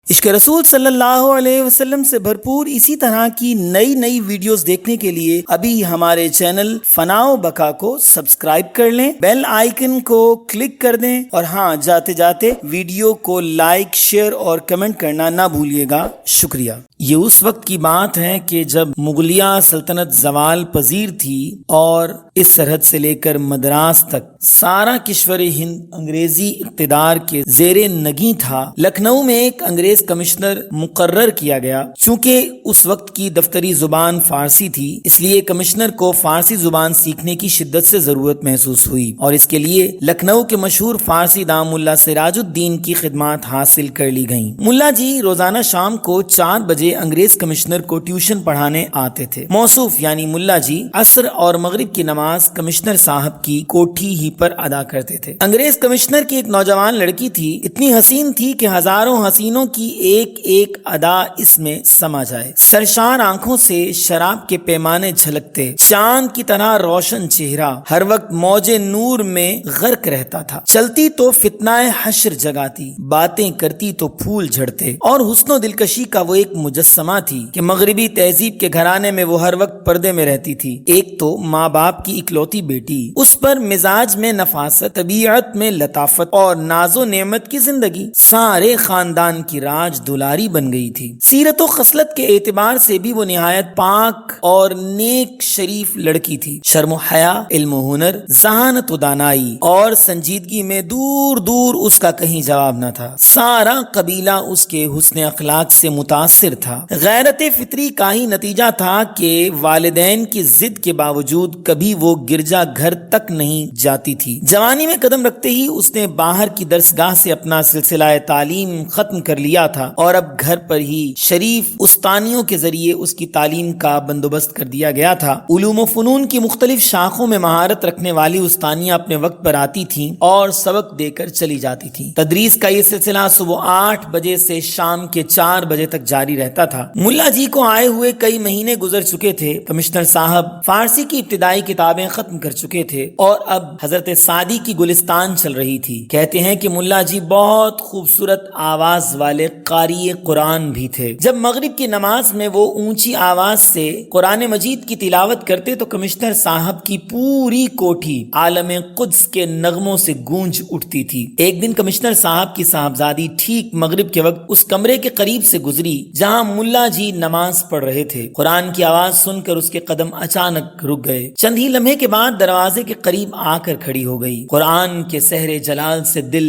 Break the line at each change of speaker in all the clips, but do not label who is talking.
عشق رسول صلی اللہ علیہ وسلم سے بھرپور اسی طرح کی نئی ویڈیوز دیکھنے کے لیے ابھی ہمارے چینل فنا و بقا کو سبسکرائب کر لیں، بیل آئیکن کو کلک کر دیں، اور ہاں جاتے جاتے ویڈیو کو لائک، شیئر اور کمنٹ کرنا نہ بھولیے گا۔ شکریہ۔ یہ اس وقت کی بات ہے کہ جب مغلیہ سلطنت زوال پذیر تھی اور اس سرحد سے لے کر مدراس تک سارا کشور ہند انگریزی اقتدار کے زیر نگیں تھا۔ لکھنؤ میں ایک انگریز کمشنر مقرر کیا گیا۔ چونکہ اس وقت کی دفتری زبان فارسی تھی، اس لیے کمشنر کو فارسی زبان سیکھنے کی شدت سے ضرورت محسوس ہوئی، اور اس کے لیے لکھنؤ کے مشہور فارسی دام ملا سراج الدین کی خدمات حاصل کر لی گئیں۔ ملا جی روزانہ شام کو 4 بجے انگریز کمشنر کو ٹیوشن پڑھانے آتے تھے۔ موصوف یعنی ملا جی عصر اور مغرب کی نماز کمشنر صاحب کی کوٹھی ہی پر ادا کرتے تھے۔ انگریز کمشنر کی ایک نوجوان لڑکی تھی، اتنی حسین تھی کہ ہزاروں حسینوں کی ایک ایک ادا اس میں سما جائے۔ سرشار آنکھوں سے شراب کے پیمانے جھلکتے، چاند کی طرح روشن چہرہ ہر وقت موج نور میں غرق رہتا تھا۔ چلتی تو فتنہ حشر جگاتی، باتیں کرتی تو پھول جھڑتے، اور حسن و دلکشی کا وہ ایک مجسمہ تھی کہ مغربی تہذیب کے گھرانے میں وہ ہر وقت پردے میں رہتی تھی۔ ایک تو ماں باپ کی اکلوتی بیٹی، اس پر مزاج میں نفاست، طبیعت میں لطافت اور ناز و نعمت کی زندگی، سارے خاندان کی راج دلاری بن گئی تھی۔ سیرت و خصلت کے اعتبار سے بھی وہ نہایت پاک اور نیک شریف لڑکی تھی۔ شرم و حیا، علم و ہنر، ذہانت و دانائی اور سنجیدگی میں دور دور اس کا کہیں جواب نہ تھا۔ سارا قبیلہ اس کے حسن اخلاق سے متاثر تھا۔ غیرت فطری کا ہی نتیجہ تھا کہ والدین کی ضد کے باوجود کبھی وہ گرجا گھر تک نہیں جاتی تھی۔ جوانی میں قدم رکھتے ہی اس نے باہر کی درسگاہ سے اپنا سلسلہ تعلیم ختم کر لیا تھا، اور اب گھر پر ہی شریف استانیوں کے ذریعے اس کی تعلیم کا بندوبست کر دیا گیا تھا۔ علوم و فنون کی مختلف شاخوں میں مہارت رکھنے والی استانیاں اپنے وقت پر آتی تھیں اور سبق دے کر چلی جاتی تھیں۔ تدریس کا یہ سلسلہ صبح 8 بجے سے شام کے 4 بجے تک جاری رہتا تھا۔ ملا جی کو آئے ہوئے کئی مہینے گزر چکے تھے۔ کمشنر صاحب فارسی کی ابتدائی کتابیں ختم کر چکے تھے اور اب حضرت سعدی کی گلستان چل رہی تھی۔ کہتے ہیں کہ ملا جی بہت خوبصورت آواز والے قاری قرآن بھی تھے۔ جب مغرب کی نماز میں وہ اونچی آواز سے قرآن مجید کی تلاوت کرتے تو کمشنر صاحب کی پوری کوٹھی عالم قدس کے نغموں سے گونج اٹھتی تھی۔ ایک دن کمشنر صاحب کی صاحبزادی ٹھیک مغرب کے وقت اس کمرے کے قریب سے گزری جہاں ملا جی نماز پڑھ رہے تھے۔ قرآن کی آواز سن کر اس کے قدم اچانک رک گئے۔ چند ہی لمحے کے بعد دروازے کے قریب آ کر کھڑی ہو گئی۔ قرآن کے سحر جلال سے دل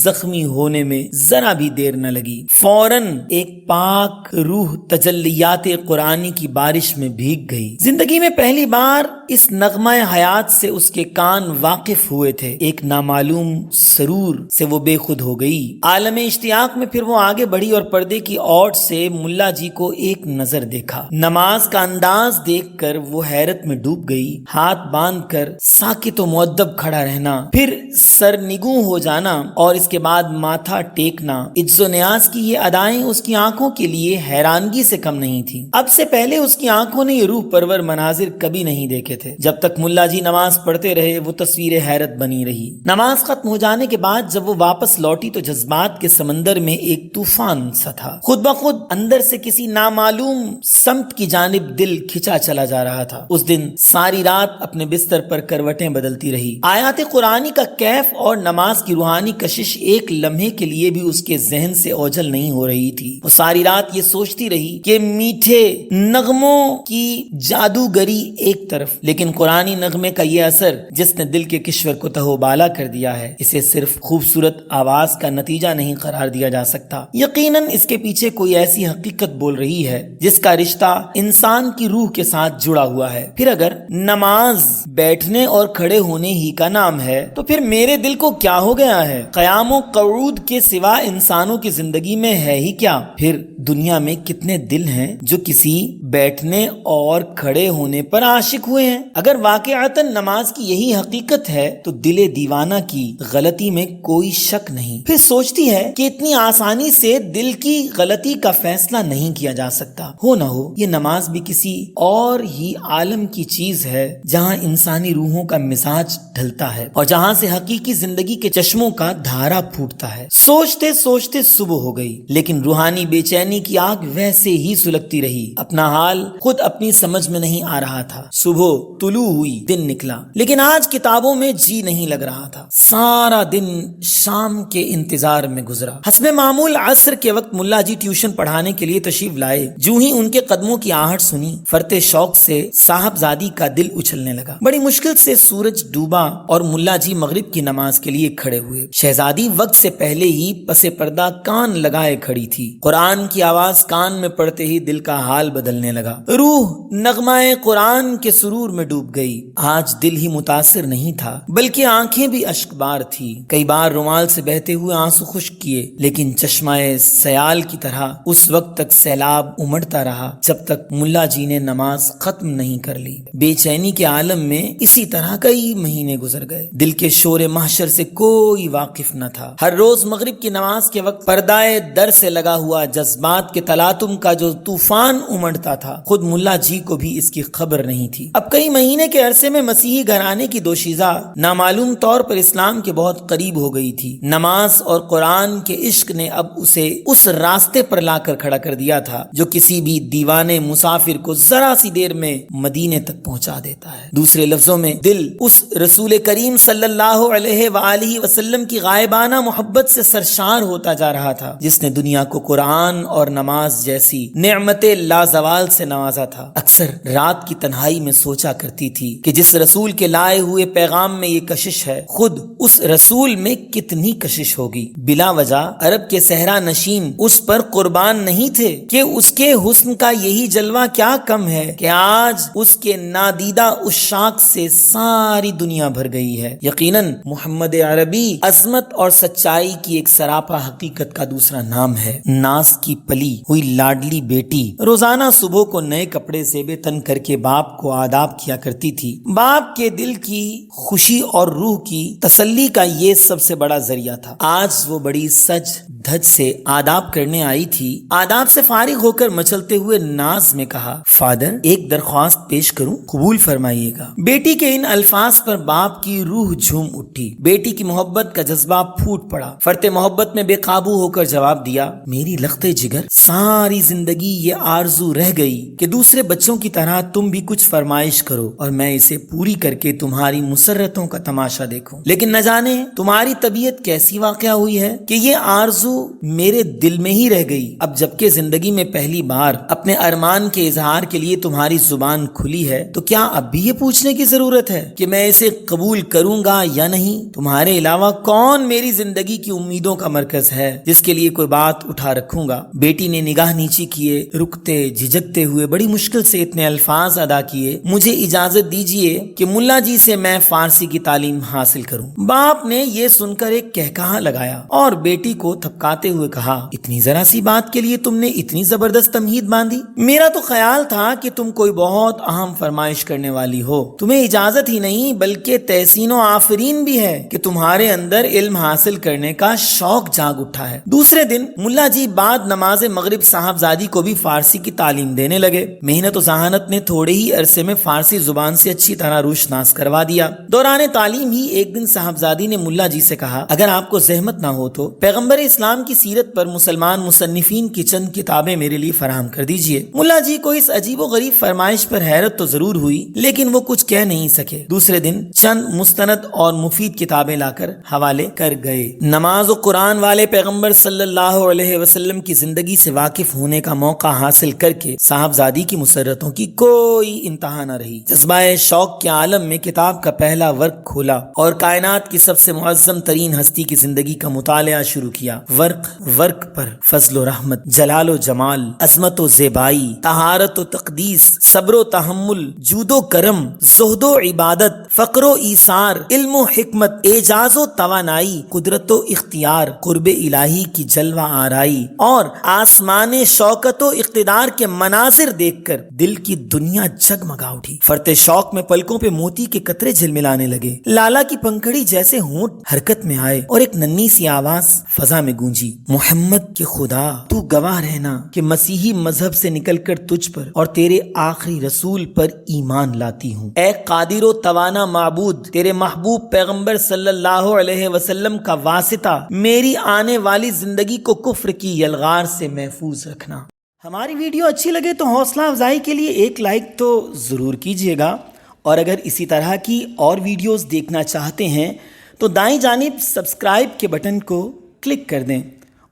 زخمی ہونے میں ذرا بھی دیر نہ لگی۔ فوراً ایک پاک روح تجلیات قرآنی کی بارش میں بھیگ گئی۔ زندگی میں پہلی بار اس نغمہ حیات سے اس کے کان واقف ہوئے تھے۔ ایک نامعلوم سرور سے وہ بے خود ہو گئی۔ عالم اشتیاق میں پھر وہ آگے بڑھی اور پردے کی اوٹ سے ملا جی کو ایک نظر دیکھا۔ نماز کا انداز دیکھ کر وہ حیرت میں ڈوب گئی۔ ہاتھ باندھ کر ساکت و مؤدب کھڑا رہنا، پھر سر نگوں ہو جانا اور اس کے بعد ماتھا ٹیکنا، عجز و نیاز کی یہ ادائیں اس کی آنکھوں کے لیے حیرانگی سے کم نہیں تھی۔ اب سے پہلے اس کی آنکھوں نے یہ روح پرور مناظر کبھی نہیں دیکھے تھے۔ جب تک ملا جی نماز پڑھتے رہے وہ تصویر حیرت بنی رہی۔ نماز ختم ہو جانے کے بعد جب وہ واپس لوٹی تو جذبات کے سمندر میں ایک طوفان سا تھا۔ خود بخود اندر سے کسی نامعلوم سمت کی جانب دل کھچا چلا جا رہا تھا۔ اس دن ساری رات اپنے بستر پر کروٹیں بدلتی رہی۔ آیات قرآنی کا کیف اور نماز کی روحانی کشش ایک لمحے کے لیے بھی اس کے ذہن سے اوجھل نہیں ہو رہی تھی۔ وہ ساری رات یہ سوچتی رہی کہ میٹھے نغموں کی جادوگری ایک طرف، لیکن قرآنی نغمے کا یہ اثر جس نے دل کے کشور کو تہو بالا کر دیا ہے، اسے صرف خوبصورت آواز کا نتیجہ نہیں قرار دیا جا سکتا۔ یقیناً اس کے پیچھے کوئی ایسی حقیقت بول رہی ہے جس کا رشتہ انسان کی روح کے ساتھ جڑا ہوا ہے۔ پھر اگر نماز بیٹھنے اور کھڑے ہونے ہی کا نام ہے تو پھر میرے دل کو کیا ہو گیا ہے؟ قیام و قعود کے سوا انسانوں کی زندگی میں ہے ہی کیا؟ پھر دنیا میں کتنے دل ہیں جو کسی بیٹھنے اور کھڑے ہونے پر عاشق ہوئے ہیں؟ اگر واقعتاً نماز کی یہی حقیقت ہے تو دل دیوانہ کی غلطی میں کوئی شک نہیں۔ پھر سوچتی ہے کہ اتنی آسانی سے دل کی غلطی کا فیصلہ فیصلہ نہیں کیا جا سکتا۔ ہو نہ ہو یہ نماز بھی کسی اور ہی عالم کی چیز ہے جہاں انسانی روحوں کا مزاج ڈھلتا ہے اور جہاں سے حقیقی زندگی کے چشموں کا دھارا پھوٹتا ہے۔ سوچتے سوچتے صبح ہو گئی، لیکن روحانی بے چینی کی آگ ویسے ہی سلگتی رہی۔ اپنا حال خود اپنی سمجھ میں نہیں آ رہا تھا۔ صبح طلوع ہوئی، دن نکلا، لیکن آج کتابوں میں جی نہیں لگ رہا تھا۔ سارا دن شام کے انتظار میں گزرا۔ حسب معمول عصر کے وقت ملا جی ٹیوشن پڑھانے کے لیے تشریف لائے۔ جو ہی ان کے قدموں کی آہٹ سنی، فرتے شوق سے صاحبزادی کا دل اچھلنے لگا۔ بڑی مشکل سے سورج ڈوبا اور ملا جی مغرب کی نماز کے لیے کھڑے ہوئے۔ شہزادی وقت سے پہلے ہی پس پردہ کان لگائے کھڑی تھی۔ قرآن کی آواز کان میں پڑتے ہی دل کا حال بدلنے لگا۔ روح نغمہ قرآن کے سرور میں ڈوب گئی۔ آج دل ہی متاثر نہیں تھا بلکہ آنکھیں بھی اشکبار تھی۔ کئی بار رومال سے بہتے ہوئے آنسو خشک کیے، لیکن چشمہ سیال کی طرح اس وقت تک سیلاب امڑتا رہا جب تک ملا جی نے نماز ختم نہیں کر لی۔ بے چینی کے عالم میں اسی طرح کئی مہینے گزر گئے۔ دل کے شور محشر سے کوئی واقف نہ تھا۔ ہر روز مغرب کی نماز کے وقت پردائے در سے لگا ہوا جذبات کے تلاطم کا جو طوفان امڑتا تھا، خود ملا جی کو بھی اس کی خبر نہیں تھی۔ اب کئی مہینے کے عرصے میں مسیحی گھرانے کی دوشیزہ نامعلوم طور پر اسلام کے بہت قریب ہو گئی تھی۔ نماز اور قرآن کے عشق نے اب اسے اس راستے پر لا کر کھڑا کر دیا تھا جو کسی بھی دیوانے مسافر کو ذرا سی دیر میں مدینے تک پہنچا دیتا ہے۔ دوسرے لفظوں میں دل اس رسول کریم صلی اللہ علیہ وآلہ وسلم کی غائبانہ محبت سے سرشار ہوتا جا رہا تھا، جس نے دنیا کو قرآن اور نماز جیسی نعمت لازوال سے نوازا تھا۔ اکثر رات کی تنہائی میں سوچا کرتی تھی کہ جس رسول کے لائے ہوئے پیغام میں یہ کشش ہے، خود اس رسول میں کتنی کشش ہوگی۔ بلا وجہ عرب کے صحرا نشین اس پر قربان نہیں تھے کہ اس کے حسن کا یہی جلوہ کیا کم ہے کہ آج اس کے نادیدہ عشاق سے ساری دنیا بھر گئی ہے۔ یقیناً محمد عربی عظمت اور سچائی کی ایک سراپا حقیقت کا دوسرا نام ہے۔ ناز کی پلی ہوئی لاڈلی بیٹی روزانہ صبح کو نئے کپڑے زیب تن کر کے باپ کو آداب کیا کرتی تھی۔ باپ کے دل کی خوشی اور روح کی تسلی کا یہ سب سے بڑا ذریعہ تھا۔ آج وہ بڑی سج دھج سے آداب کرنے آئی تھی۔ آداب سے فارغ ہو کر مچلتے ہوئے ناز میں کہا، فادر ایک درخواست پیش کروں، قبول فرمائیے گا۔ بیٹی کے ان الفاظ پر باپ کی روح جھوم اٹھی۔ بیٹی کی محبت کا جذبہ پھوٹ پڑا۔ فرت محبت میں بے قابو ہو کر جواب دیا، میری لختے جگر، ساری زندگی یہ آرزو رہ گئی کہ دوسرے بچوں کی طرح تم بھی کچھ فرمائش کرو اور میں اسے پوری کر کے تمہاری مسرتوں کا تماشا دیکھوں، لیکن نہ جانے تمہاری طبیعت کیسی واقعہ ہوئی ہے کہ یہ آرزو میرے دل میں ہی رہ گئی۔ اب جبکہ زندگی میں پہلی بار اپنے ارمان کے اظہار کے لیے تمہاری زبان کھلی ہے تو کیا اب بھی یہ پوچھنے کی ضرورت ہے کہ میں اسے قبول کروں گا یا نہیں؟ تمہارے علاوہ کون میری زندگی کی امیدوں کا مرکز ہے جس کے لیے کوئی بات اٹھا رکھوں گا؟ بیٹی نے نگاہ نیچی کیے، رکتے جھجکتے ہوئے بڑی مشکل سے اتنے الفاظ ادا کیے، مجھے اجازت دیجیے کہ ملا جی سے میں فارسی کی تعلیم حاصل کروں۔ باپ نے یہ سن کر ایک کہکہا لگایا اور بیٹی کو تھپکاتے ہوئے کہا، اتنی ذرا سی بات کے لیے تم نے اتنی زبردست تمہید باندھی؟ میرا تو خیال تھا کہ تم کوئی بہت اہم فرمائش کرنے والی ہو۔ تمہیں اجازت ہی نہیں بلکہ تحسین و آفرین بھی ہے کہ تمہارے اندر علم حاصل کرنے کا شوق جاگ اٹھا ہے۔ دوسرے دن ملا جی بعد نماز مغرب صاحبزادی کو بھی فارسی کی تعلیم دینے لگے۔ محنت و ذہانت نے تھوڑے ہی عرصے میں فارسی زبان سے اچھی طرح روشناس کروا دیا۔ دوران تعلیم ہی ایک دن صاحبزادی نے ملا جی سے کہا، اگر آپ کو زحمت نہ ہو تو پیغمبر اسلام کی سیرت پر مسلمان مصنفین کی چند کتابیں میرے لیے فراہم کر دیجیے۔ ملا جی کو اس عجیب و غریب فرمائش پر حیرت تو ضرور ہوئی، لیکن وہ کچھ کہہ نہیں سکے۔ دوسرے دن چند مستند اور مفید کتابیں لا کر حوالے کر گئے۔ نماز و قرآن والے پیغمبر صلی اللہ علیہ وسلم کی زندگی سے واقف ہونے کا موقع حاصل کر کے صاحبزادی کی مسرتوں کی کوئی انتہا نہ رہی۔ جذبہ شوق کے عالم میں کتاب کا پہلا ورق کھولا اور کائنات کی سب سے معظم ترین ہستی کی زندگی کا مطالعہ شروع کیا۔ ورق پر فضل و رحمت، جلال و جمال، عظمت و زیبائی، طہارت و تقدیس، صبر و تحمل، جود و کرم، زہد و عبادت، فقر و ایثار، علم و حکمت، اعجاز و توانائی، قدرت و اختیار، قرب الہی کی جلوہ آرائی اور آسمان شوکت و اقتدار کے مناظر دیکھ کر دل کی دنیا جگمگا اٹھی۔ فرتے شوق میں پلکوں پہ موتی کے قطرے جھلملانے لگے۔ لالا کی پنکھڑی جیسے ہونٹ حرکت میں آئے اور ایک ننھی سی آواز فضا میں گونج گونجی، محمد کے خدا تو گواہ رہنا کہ مسیحی مذہب سے نکل کر تجھ پر اور تیرے آخری رسول پر ایمان لاتی ہوں۔ اے قادر و توانا معبود، تیرے محبوب پیغمبر صلی اللہ علیہ وسلم کا واسطہ میری آنے والی زندگی کو کفر کی یلغار سے محفوظ رکھنا۔ ہماری ویڈیو اچھی لگے تو حوصلہ افزائی کے لیے ایک لائک تو ضرور کیجیے گا، اور اگر اسی طرح کی اور ویڈیوز دیکھنا چاہتے ہیں تو دائیں جانب سبسکرائب کے بٹن کو کلک کر دیں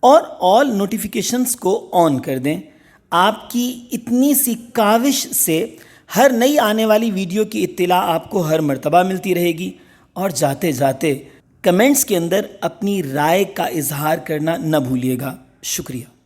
اور آل نوٹیفیکیشنز کو آن کر دیں۔ آپ کی اتنی سی کاوش سے ہر نئی آنے والی ویڈیو کی اطلاع آپ کو ہر مرتبہ ملتی رہے گی۔ اور جاتے جاتے کمنٹس کے اندر اپنی رائے کا اظہار کرنا نہ بھولیے گا۔ شکریہ۔